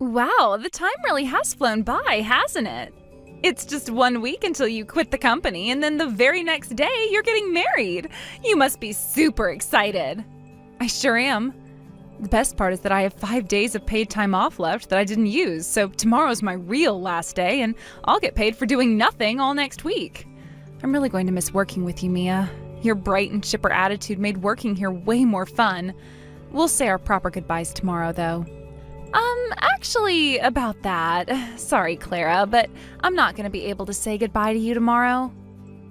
Wow, the time really has flown by, hasn't it? It's just 1 week until you quit the company, and then the very next day you're getting married. You must be super excited. I sure am. The best part is that I have 5 days of paid time off left that I didn't use, so tomorrow's my real last day, and I'll get paid for doing nothing all next week. I'm really going to miss working with you, Mia. Your bright and chipper attitude made working here way more fun. We'll say our proper goodbyes tomorrow, though. Actually, about that, sorry, Clara, but I'm not going to be able to say goodbye to you tomorrow.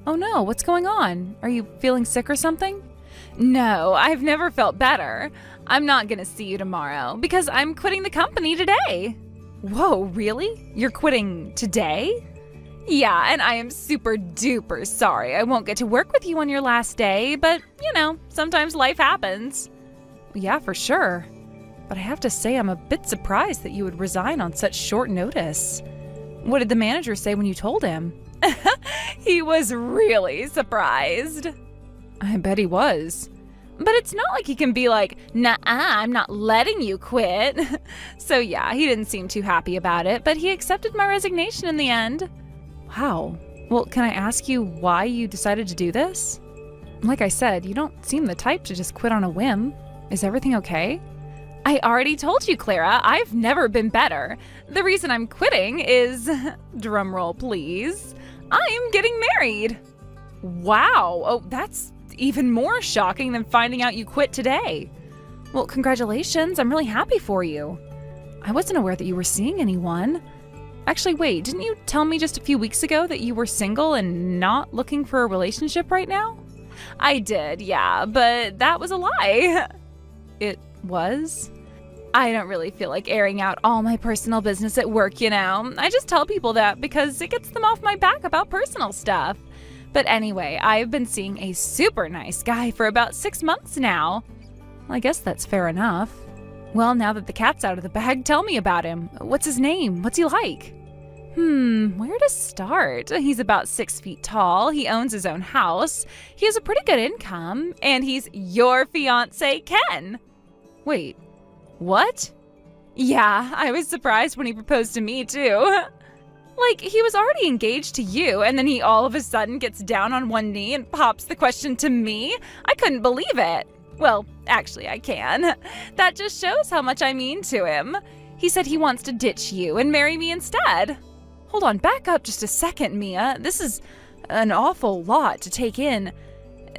Oh no, what's going on? Are you feeling sick or something? No, I've never felt better. I'm not going to see you tomorrow because I'm quitting the company today. Whoa, really? You're quitting today? Yeah, and I am super duper sorry I won't get to work with you on your last day, but, sometimes life happens. Yeah, for sure. But I have to say I'm a bit surprised that you would resign on such short notice. What did the manager say when you told him? He was really surprised. I bet he was. But it's not like he can be like, "Nah, I'm not letting you quit." So yeah, he didn't seem too happy about it, but he accepted my resignation in the end. Wow. Well, can I ask you why you decided to do this? Like I said, you don't seem the type to just quit on a whim. Is everything okay? I already told you, Clara, I've never been better. The reason I'm quitting is, drumroll please, I'm getting married. Wow, oh, that's even more shocking than finding out you quit today. Well, congratulations, I'm really happy for you. I wasn't aware that you were seeing anyone. Actually, wait, didn't you tell me just a few weeks ago that you were single and not looking for a relationship right now? I did, yeah, but that was a lie. It was? I don't really feel like airing out all my personal business at work, I just tell people that because it gets them off my back about personal stuff. But anyway, I've been seeing a super nice guy for about 6 months now. Well, I guess that's fair enough. Well, now that the cat's out of the bag, tell me about him. What's his name? What's he like? Where to start? He's about 6 feet tall, he owns his own house, he has a pretty good income, and he's your fiancé, Ken. Wait, what? Yeah, I was surprised when he proposed to me, too. Like, he was already engaged to you, and then he all of a sudden gets down on one knee and pops the question to me? I couldn't believe it. Well, actually, I can. That just shows how much I mean to him. He said he wants to ditch you and marry me instead. Hold on, back up just a second, Mia. This is an awful lot to take in.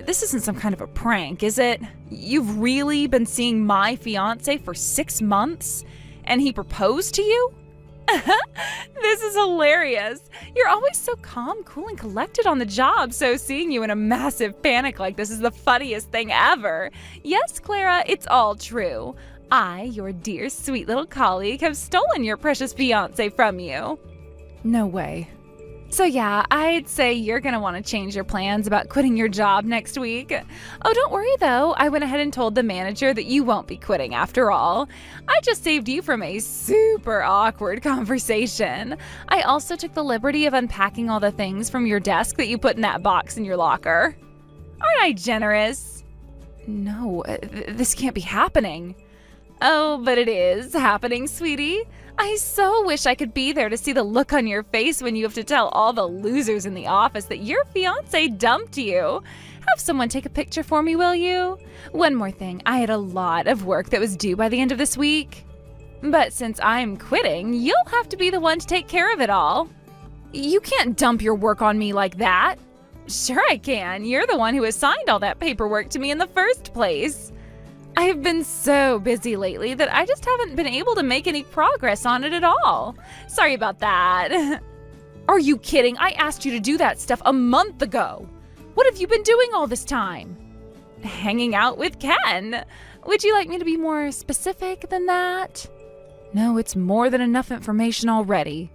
This isn't some kind of a prank, is it? You've really been seeing my fiancé for 6 months, and he proposed to you? This is hilarious. You're always so calm, cool, and collected on the job, so seeing you in a massive panic like this is the funniest thing ever. Yes, Clara, it's all true. I, your dear, sweet little colleague, have stolen your precious fiancé from you. No way. So yeah, I'd say you're gonna want to change your plans about quitting your job next week. Oh, don't worry though, I went ahead and told the manager that you won't be quitting after all. I just saved you from a super awkward conversation. I also took the liberty of unpacking all the things from your desk that you put in that box in your locker. Aren't I generous? No, this can't be happening. Oh, but it is happening, sweetie. I so wish I could be there to see the look on your face when you have to tell all the losers in the office that your fiancé dumped you. Have someone take a picture for me, will you? One more thing, I had a lot of work that was due by the end of this week. But since I'm quitting, you'll have to be the one to take care of it all. You can't dump your work on me like that. Sure I can. You're the one who assigned all that paperwork to me in the first place. I have been so busy lately that I just haven't been able to make any progress on it at all. Sorry about that. Are you kidding? I asked you to do that stuff a month ago. What have you been doing all this time? Hanging out with Ken. Would you like me to be more specific than that? No, it's more than enough information already.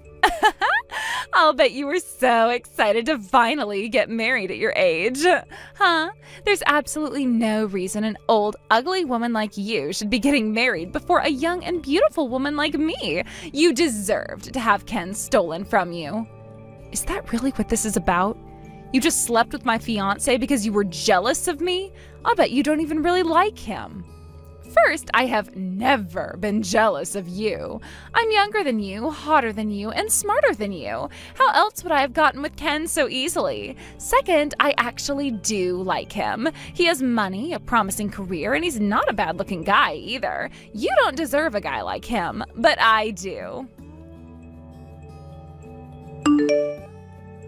I'll bet you were so excited to finally get married at your age. Huh? There's absolutely no reason an old, ugly woman like you should be getting married before a young and beautiful woman like me. You deserved to have Ken stolen from you. Is that really what this is about? You just slept with my fiancé because you were jealous of me? I'll bet you don't even really like him. First, I have never been jealous of you. I'm younger than you, hotter than you, and smarter than you. How else would I have gotten with Ken so easily? Second, I actually do like him. He has money, a promising career, and he's not a bad-looking guy either. You don't deserve a guy like him, but I do.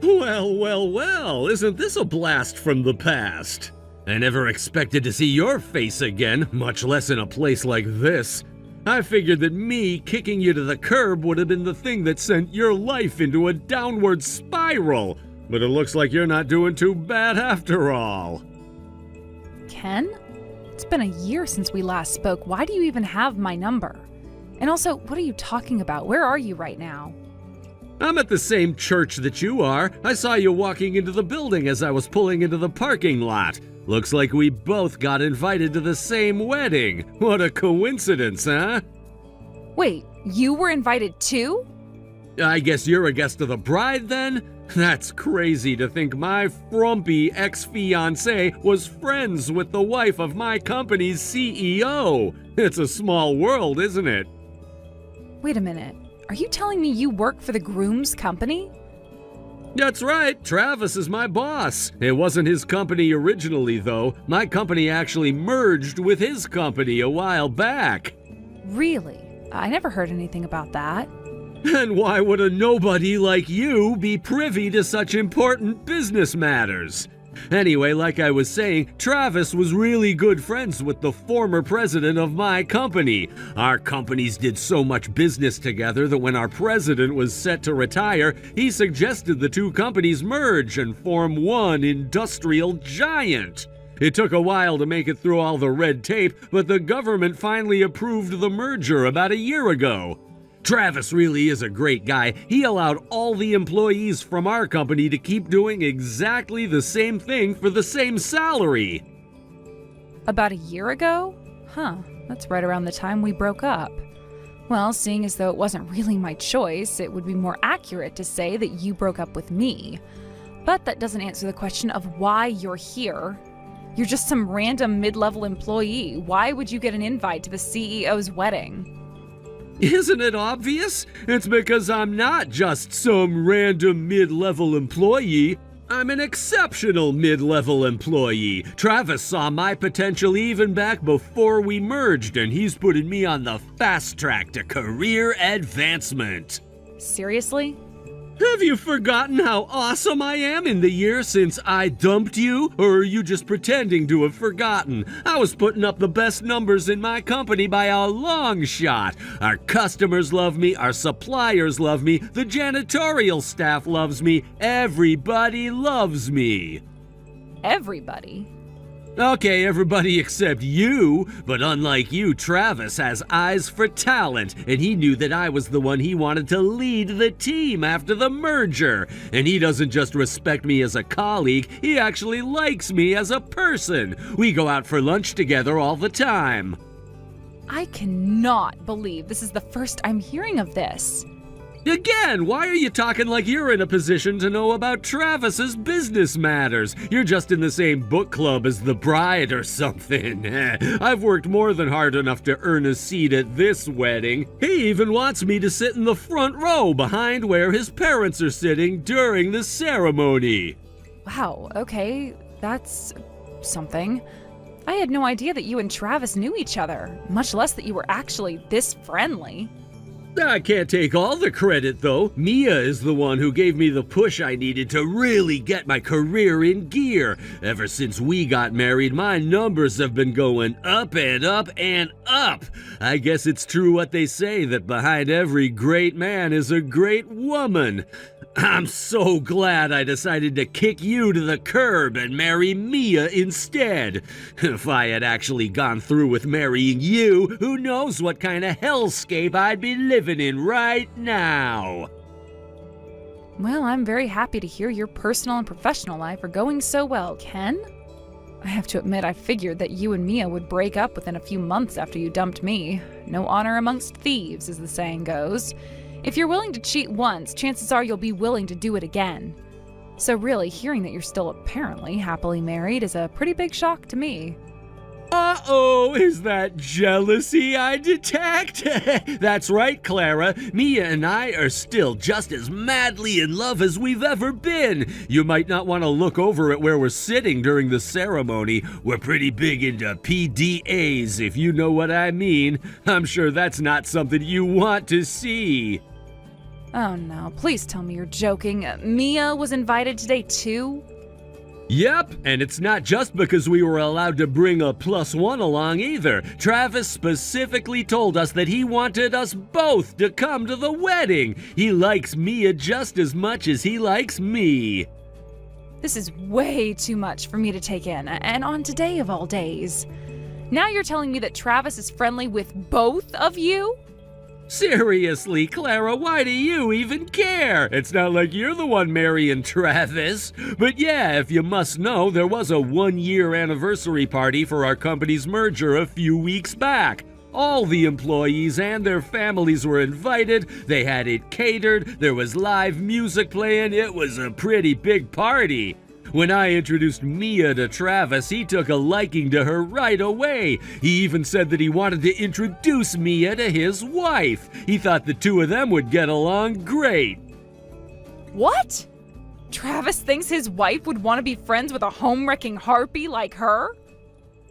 Well, isn't this a blast from the past? I never expected to see your face again, much less in a place like this. I figured that me kicking you to the curb would have been the thing that sent your life into a downward spiral, but it looks like you're not doing too bad after all. Ken? It's been a year since we last spoke. Why do you even have my number? And also, what are you talking about? Where are you right now? I'm at the same church that you are. I saw you walking into the building as I was pulling into the parking lot. Looks like we both got invited to the same wedding. What a coincidence, huh? Wait, you were invited too? I guess you're a guest of the bride then? That's crazy to think my frumpy ex-fiancé was friends with the wife of my company's CEO. It's a small world, isn't it? Wait a minute. Are you telling me you work for the groom's company? That's right, Travis is my boss. It wasn't his company originally, though. My company actually merged with his company a while back. Really? I never heard anything about that. And why would a nobody like you be privy to such important business matters? Anyway, like I was saying, Travis was really good friends with the former president of my company. Our companies did so much business together that when our president was set to retire, he suggested the two companies merge and form one industrial giant. It took a while to make it through all the red tape, but the government finally approved the merger about a year ago. Travis really is a great guy. He allowed all the employees from our company to keep doing exactly the same thing for the same salary. About a year ago? Huh, that's right around the time we broke up. Well, seeing as though it wasn't really my choice, it would be more accurate to say that you broke up with me. But that doesn't answer the question of why you're here. You're just some random mid-level employee. Why would you get an invite to the CEO's wedding? Isn't it obvious? It's because I'm not just some random mid-level employee. I'm an exceptional mid-level employee. Travis saw my potential even back before we merged, and he's putting me on the fast track to career advancement. Seriously? Have you forgotten how awesome I am in the year since I dumped you? Or are you just pretending to have forgotten? I was putting up the best numbers in my company by a long shot. Our customers love me, our suppliers love me, the janitorial staff loves me, everybody loves me. Everybody? Okay, everybody except you, but unlike you, Travis has eyes for talent, and he knew that I was the one he wanted to lead the team after the merger. And he doesn't just respect me as a colleague, he actually likes me as a person. We go out for lunch together all the time. I cannot believe this is the first I'm hearing of this. Again, why are you talking like you're in a position to know about Travis's business matters? You're just in the same book club as the bride or something. I've worked more than hard enough to earn a seat at this wedding. He even wants me to sit in the front row behind where his parents are sitting during the ceremony. Wow, okay, that's something. I had no idea that you and Travis knew each other, much less that you were actually this friendly. I can't take all the credit, though. Mia is the one who gave me the push I needed to really get my career in gear. Ever since we got married, my numbers have been going up and up and up. I guess it's true what they say, that behind every great man is a great woman. I'm so glad I decided to kick you to the curb and marry Mia instead. If I had actually gone through with marrying you, who knows what kind of hellscape I'd be living in right now. Well, I'm very happy to hear your personal and professional life are going so well, Ken. I have to admit, I figured that you and Mia would break up within a few months after you dumped me. No honor amongst thieves, as the saying goes. If you're willing to cheat once, chances are you'll be willing to do it again. So really, hearing that you're still apparently happily married is a pretty big shock to me. Uh-oh, is that jealousy I detect? That's right, Clara. Mia and I are still just as madly in love as we've ever been. You might not want to look over at where we're sitting during the ceremony. We're pretty big into PDAs, if you know what I mean. I'm sure that's not something you want to see. Oh no, please tell me you're joking. Mia was invited today too? Yep, and it's not just because we were allowed to bring a +1 along either. Travis specifically told us that he wanted us both to come to the wedding. He likes Mia just as much as he likes me. This is way too much for me to take in, and on today of all days. Now you're telling me that Travis is friendly with both of you? Seriously, Clara, why do you even care? It's not like you're the one marrying Travis. But yeah, if you must know, there was a 1-year anniversary party for our company's merger a few weeks back. All the employees and their families were invited, they had it catered, there was live music playing, it was a pretty big party. When I introduced Mia to Travis, he took a liking to her right away. He even said that he wanted to introduce Mia to his wife. He thought the two of them would get along great. What? Travis thinks his wife would want to be friends with a home-wrecking harpy like her?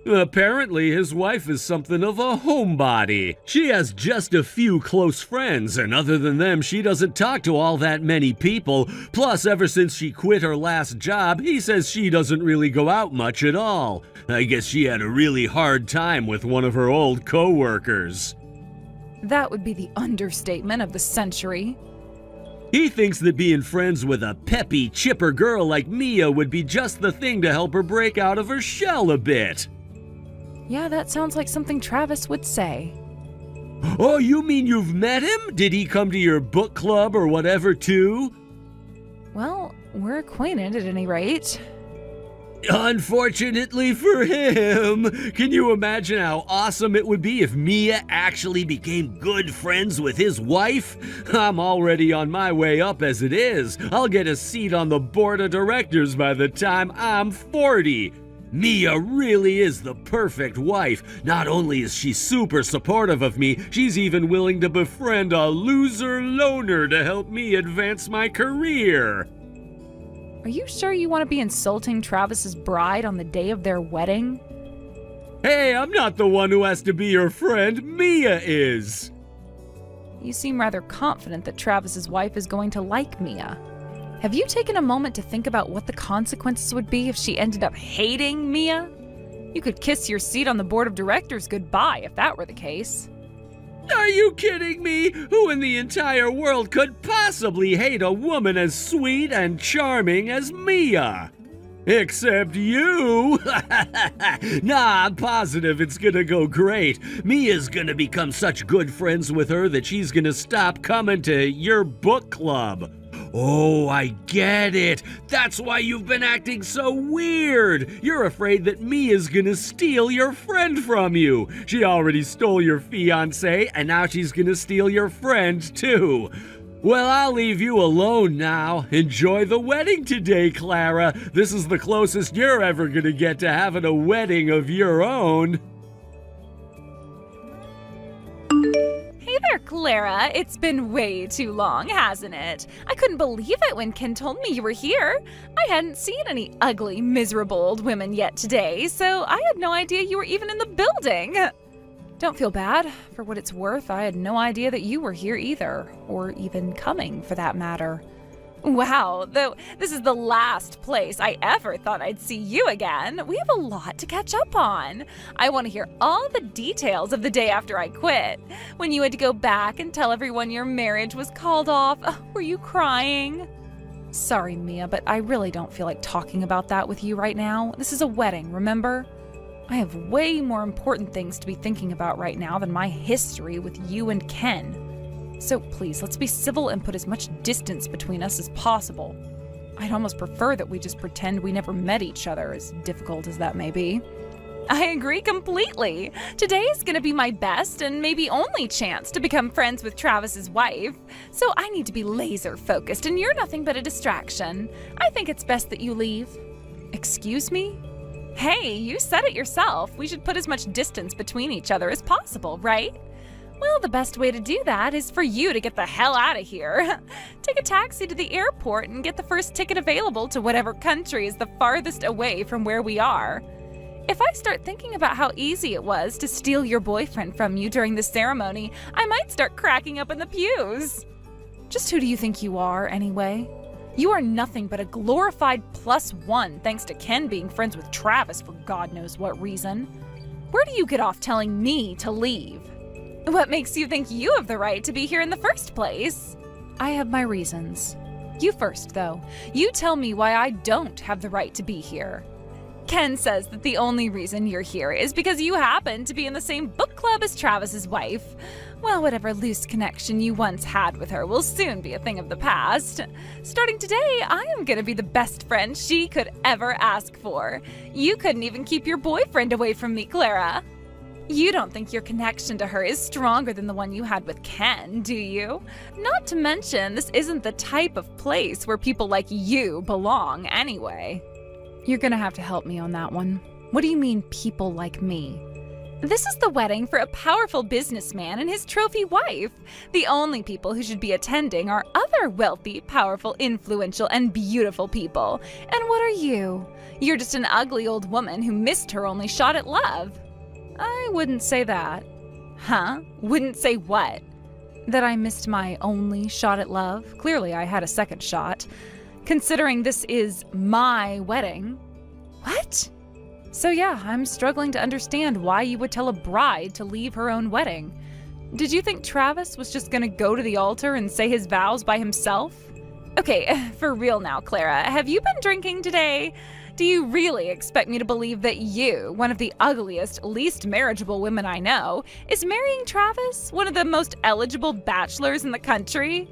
Apparently, his wife is something of a homebody. She has just a few close friends, and other than them, she doesn't talk to all that many people. Plus, ever since she quit her last job, he says she doesn't really go out much at all. I guess she had a really hard time with one of her old coworkers. That would be the understatement of the century. He thinks that being friends with a peppy, chipper girl like Mia would be just the thing to help her break out of her shell a bit. Yeah, that sounds like something Travis would say. Oh, you mean you've met him? Did he come to your book club or whatever, too? Well, we're acquainted at any rate. Unfortunately for him. Can you imagine how awesome it would be if Mia actually became good friends with his wife? I'm already on my way up as it is. I'll get a seat on the board of directors by the time I'm 40. Mia really is the perfect wife. Not only is she super supportive of me, she's even willing to befriend a loser loner to help me advance my career. Are you sure you want to be insulting Travis's bride on the day of their wedding? Hey, I'm not the one who has to be your friend. Mia is. You seem rather confident that Travis's wife is going to like Mia. Have you taken a moment to think about what the consequences would be if she ended up hating Mia? You could kiss your seat on the board of directors goodbye if that were the case. Are you kidding me? Who in the entire world could possibly hate a woman as sweet and charming as Mia? Except you! Nah, I'm positive it's gonna go great. Mia's gonna become such good friends with her that she's gonna stop coming to your book club. Oh, I get it. That's why you've been acting so weird. You're afraid that Mia's gonna steal your friend from you. She already stole your fiancé, and now she's gonna steal your friend, too. Well, I'll leave you alone now. Enjoy the wedding today, Clara. This is the closest you're ever gonna get to having a wedding of your own. Hey there, Clara. It's been way too long, hasn't it? I couldn't believe it when Ken told me you were here. I hadn't seen any ugly, miserable old women yet today, so I had no idea you were even in the building. Don't feel bad. For what it's worth, I had no idea that you were here either, or even coming for that matter. Wow, though this is the last place I ever thought I'd see you again. We have a lot to catch up on. I want to hear all the details of the day after I quit. When you had to go back and tell everyone your marriage was called off, were you crying? Sorry, Mia, but I really don't feel like talking about that with you right now. This is a wedding, remember? I have way more important things to be thinking about right now than my history with you and Ken. So please, let's be civil and put as much distance between us as possible. I'd almost prefer that we just pretend we never met each other, as difficult as that may be. I agree completely. Today is going to be my best and maybe only chance to become friends with Travis's wife. So I need to be laser focused, and you're nothing but a distraction. I think it's best that you leave. Excuse me? Hey, you said it yourself. We should put as much distance between each other as possible, right? Well, the best way to do that is for you to get the hell out of here. Take a taxi to the airport and get the first ticket available to whatever country is the farthest away from where we are. If I start thinking about how easy it was to steal your boyfriend from you during the ceremony, I might start cracking up in the pews. Just who do you think you are, anyway? You are nothing but a glorified +1 thanks to Ken being friends with Travis for God knows what reason. Where do you get off telling me to leave? What makes you think you have the right to be here in the first place? I have my reasons. You first, though. You tell me why I don't have the right to be here. Ken says that the only reason you're here is because you happen to be in the same book club as Travis's wife. Well, whatever loose connection you once had with her will soon be a thing of the past. Starting today, I am gonna be the best friend she could ever ask for. You couldn't even keep your boyfriend away from me, Clara. You don't think your connection to her is stronger than the one you had with Ken, do you? Not to mention, this isn't the type of place where people like you belong anyway. You're gonna have to help me on that one. What do you mean, people like me? This is the wedding for a powerful businessman and his trophy wife. The only people who should be attending are other wealthy, powerful, influential, and beautiful people. And what are you? You're just an ugly old woman who missed her only shot at love. I wouldn't say that. Huh? Wouldn't say what? That I missed my only shot at love? Clearly I had a second shot. Considering this is my wedding. What? So yeah, I'm struggling to understand why you would tell a bride to leave her own wedding. Did you think Travis was just gonna go to the altar and say his vows by himself? Okay, for real now, Clara, have you been drinking today? Do you really expect me to believe that you, one of the ugliest, least marriageable women I know, is marrying Travis, one of the most eligible bachelors in the country?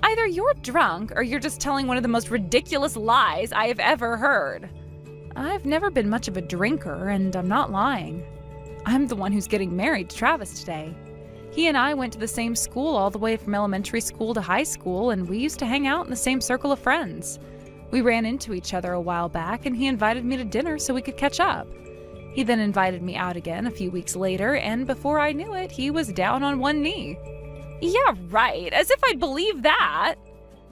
Either you're drunk or you're just telling one of the most ridiculous lies I have ever heard. I've never been much of a drinker, and I'm not lying. I'm the one who's getting married to Travis today. He and I went to the same school all the way from elementary school to high school, and we used to hang out in the same circle of friends. We ran into each other a while back, and he invited me to dinner so we could catch up. He then invited me out again a few weeks later, and before I knew it, he was down on one knee. Yeah, right. As if I'd believe that.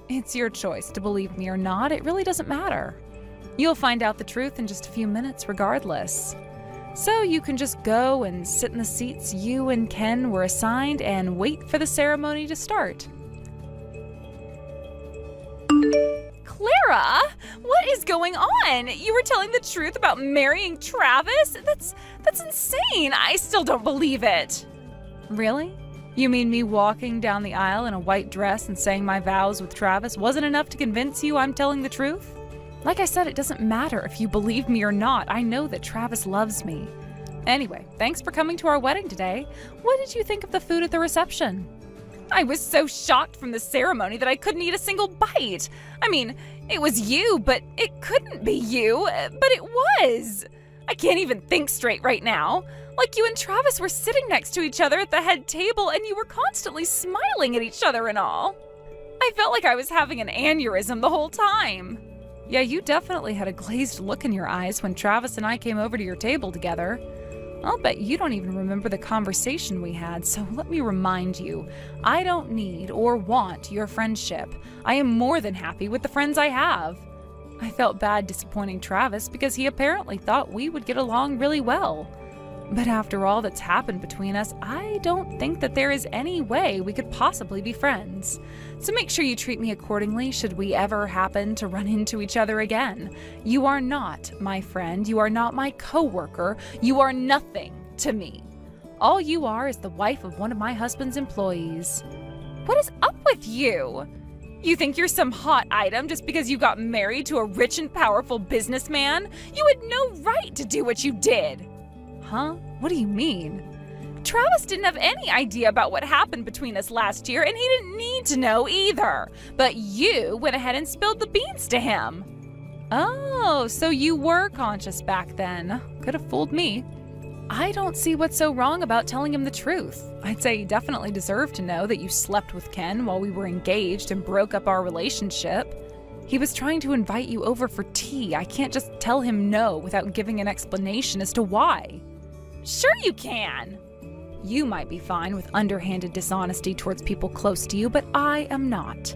It's your choice to believe me or not. It really doesn't matter. You'll find out the truth in just a few minutes regardless. So you can just go and sit in the seats you and Ken were assigned and wait for the ceremony to start. Clara, what is going on? You were telling the truth about marrying Travis? That's insane. I still don't believe it. Really? You mean me walking down the aisle in a white dress and saying my vows with Travis wasn't enough to convince you I'm telling the truth? Like I said, it doesn't matter if you believe me or not. I know that Travis loves me. Anyway, thanks for coming to our wedding today. What did you think of the food at the reception? I was so shocked from the ceremony that I couldn't eat a single bite. I mean, it was you, but it couldn't be you. But it was. I can't even think straight right now. Like you and Travis were sitting next to each other at the head table and you were constantly smiling at each other and all. I felt like I was having an aneurysm the whole time. Yeah, you definitely had a glazed look in your eyes when Travis and I came over to your table together. I'll bet you don't even remember the conversation we had, so let me remind you, I don't need or want your friendship. I am more than happy with the friends I have. I felt bad disappointing Travis because he apparently thought we would get along really well. But after all that's happened between us, I don't think that there is any way we could possibly be friends. So make sure you treat me accordingly should we ever happen to run into each other again. You are not my friend. You are not my coworker. You are nothing to me. All you are is the wife of one of my husband's employees. What is up with you? You think you're some hot item just because you got married to a rich and powerful businessman? You had no right to do what you did. Huh? What do you mean? Travis didn't have any idea about what happened between us last year, and he didn't need to know either. But you went ahead and spilled the beans to him. Oh, so you were conscious back then. Could have fooled me. I don't see what's so wrong about telling him the truth. I'd say he definitely deserved to know that you slept with Ken while we were engaged and broke up our relationship. He was trying to invite you over for tea. I can't just tell him no without giving an explanation as to why. Sure you can! You might be fine with underhanded dishonesty towards people close to you, but I am not.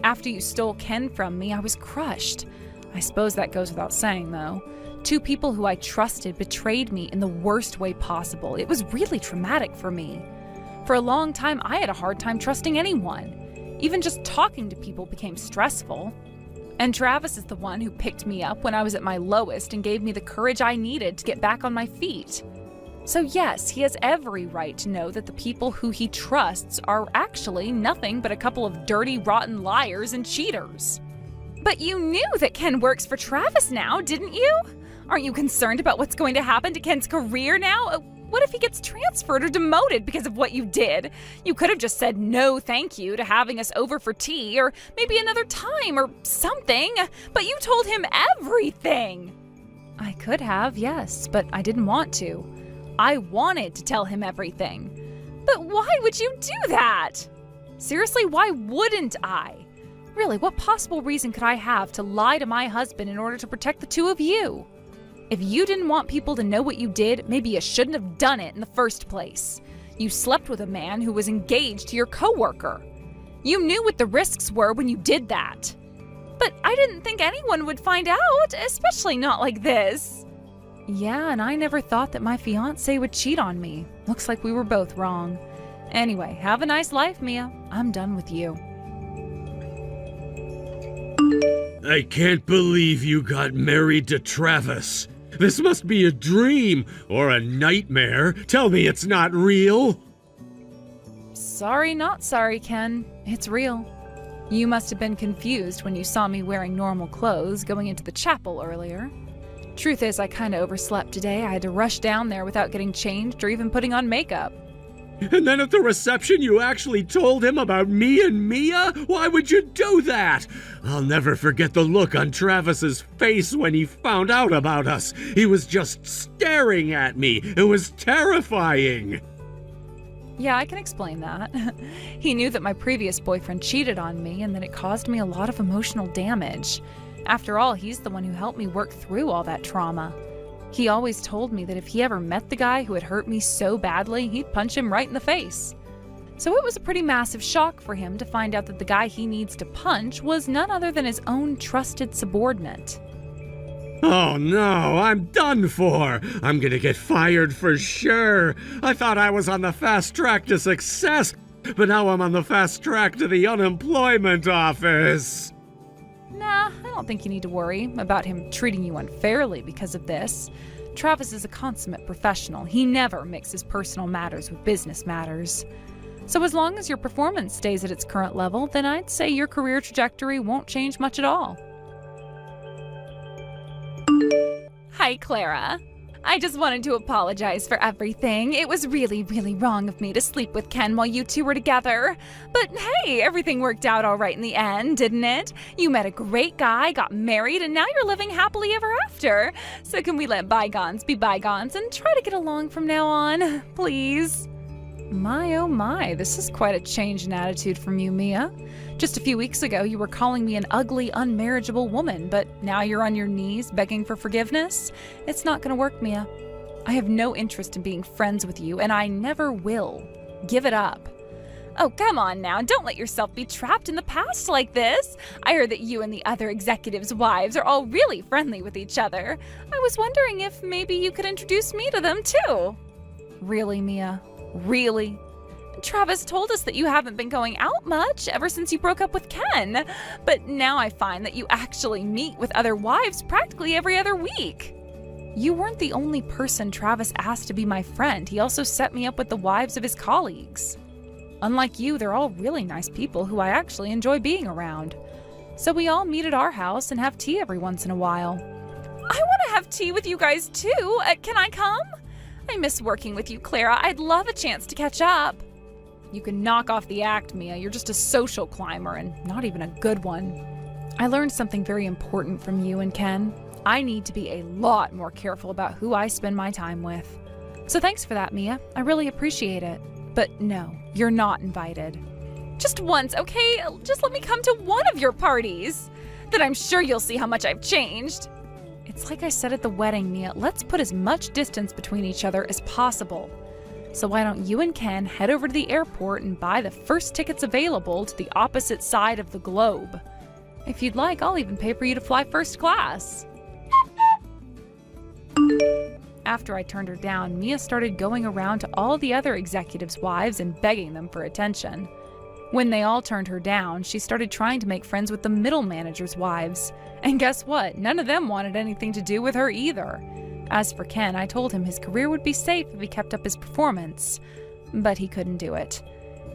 After you stole Ken from me, I was crushed. I suppose that goes without saying, though. 2 people who I trusted betrayed me in the worst way possible. It was really traumatic for me. For a long time, I had a hard time trusting anyone. Even just talking to people became stressful. And Travis is the one who picked me up when I was at my lowest and gave me the courage I needed to get back on my feet. So yes, he has every right to know that the people who he trusts are actually nothing but a couple of dirty, rotten liars and cheaters. But you knew that Ken works for Travis now, didn't you? Aren't you concerned about what's going to happen to Ken's career now? What if he gets transferred or demoted because of what you did? You could have just said no thank you to having us over for tea, or maybe another time or something, but you told him everything. I could have, yes, but I didn't want to. I wanted to tell him everything. But why would you do that? Seriously, why wouldn't I? Really, what possible reason could I have to lie to my husband in order to protect the 2 of you? If you didn't want people to know what you did, maybe you shouldn't have done it in the first place. You slept with a man who was engaged to your coworker. You knew what the risks were when you did that. But I didn't think anyone would find out, especially not like this. Yeah, and I never thought that my fiancé would cheat on me. Looks like we were both wrong. Anyway, have a nice life, Mia. I'm done with you. I can't believe you got married to Travis. This must be a dream or a nightmare. Tell me it's not real. Sorry, not sorry, Ken. It's real. You must have been confused when you saw me wearing normal clothes going into the chapel earlier. Truth is, I kinda overslept today. I had to rush down there without getting changed or even putting on makeup. And then at the reception you actually told him about me and Mia? Why would you do that? I'll never forget the look on Travis's face when he found out about us. He was just staring at me. It was terrifying. Yeah, I can explain that. He knew that my previous boyfriend cheated on me and that it caused me a lot of emotional damage. After all, he's the one who helped me work through all that trauma. He always told me that if he ever met the guy who had hurt me so badly, he'd punch him right in the face. So it was a pretty massive shock for him to find out that the guy he needs to punch was none other than his own trusted subordinate. Oh no, I'm done for. I'm gonna get fired for sure. I thought I was on the fast track to success, but now I'm on the fast track to the unemployment office. Nah, I don't think you need to worry about him treating you unfairly because of this. Travis is a consummate professional. He never mixes personal matters with business matters. So as long as your performance stays at its current level, then I'd say your career trajectory won't change much at all. Hi, Clara. I just wanted to apologize for everything. It was really, really wrong of me to sleep with Ken while you 2 were together. But hey, everything worked out all right in the end, didn't it? You met a great guy, got married, and now you're living happily ever after. So can we let bygones be bygones and try to get along from now on, please? My oh my, this is quite a change in attitude from you, Mia. Just a few weeks ago, you were calling me an ugly, unmarriageable woman, but now you're on your knees begging for forgiveness? It's not gonna work, Mia. I have no interest in being friends with you, and I never will. Give it up. Oh, come on now, don't let yourself be trapped in the past like this. I heard that you and the other executives' wives are all really friendly with each other. I was wondering if maybe you could introduce me to them too. Really, Mia? Really? Travis told us that you haven't been going out much ever since you broke up with Ken, but now I find that you actually meet with other wives practically every other week. You weren't the only person Travis asked to be my friend. He also set me up with the wives of his colleagues. Unlike you, they're all really nice people who I actually enjoy being around. So we all meet at our house and have tea every once in a while. I want to have tea with you guys too. Can I come? I miss working with you, Clara. I'd love a chance to catch up. You can knock off the act, Mia. You're just a social climber and not even a good one. I learned something very important from you and Ken. I need to be a lot more careful about who I spend my time with. So thanks for that, Mia. I really appreciate it. But no, you're not invited. Just once, okay? Just let me come to one of your parties. then I'm sure you'll see how much I've changed. It's like I said at the wedding, Mia, let's put as much distance between each other as possible. So why don't you and Ken head over to the airport and buy the first tickets available to the opposite side of the globe? If you'd like, I'll even pay for you to fly first class. After I turned her down, Mia started going around to all the other executives' wives and begging them for attention. When they all turned her down, she started trying to make friends with the middle managers' wives. And guess what? None of them wanted anything to do with her either. As for Ken, I told him his career would be safe if he kept up his performance. But he couldn't do it.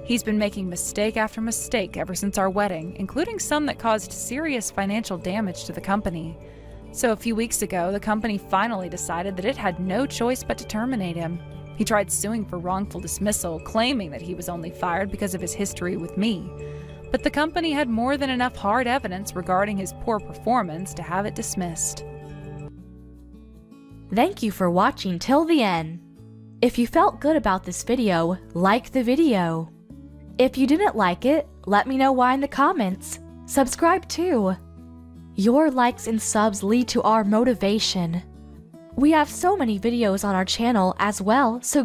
He's been making mistake after mistake ever since our wedding, including some that caused serious financial damage to the company. So a few weeks ago, the company finally decided that it had no choice but to terminate him. He tried suing for wrongful dismissal, claiming that he was only fired because of his history with me. But the company had more than enough hard evidence regarding his poor performance to have it dismissed. Thank you for watching till the end. If you felt good about this video, like the video. If you didn't like it, let me know why in the comments. Subscribe too. Your likes and subs lead to our motivation. We have so many videos on our channel as well, so